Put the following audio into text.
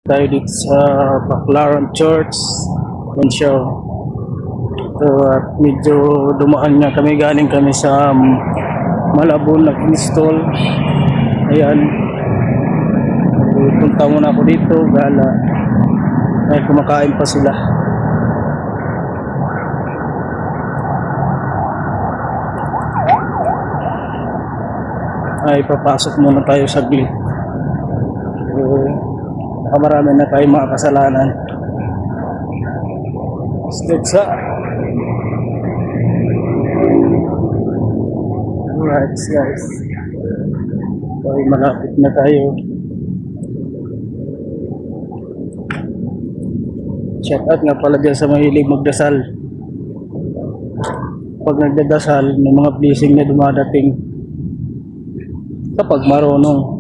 Tayo dito sa Baclaran Church. Yan siya. So, at medyo dumaan nga kami, galing kami sa Malabon, nag-install. Ayan. Punta muna ako dito, gala. Ay, kumakain pa sila. Ay, papasok muna tayo saglit. Baka marami na tayong mga kasalanan. Let's go. Alright guys. Okay, malapit na tayo. Shout out nga pala dyan sa mahilig magdasal. Pag nagdadasal, may mga blessing na dumadating kapag marunong.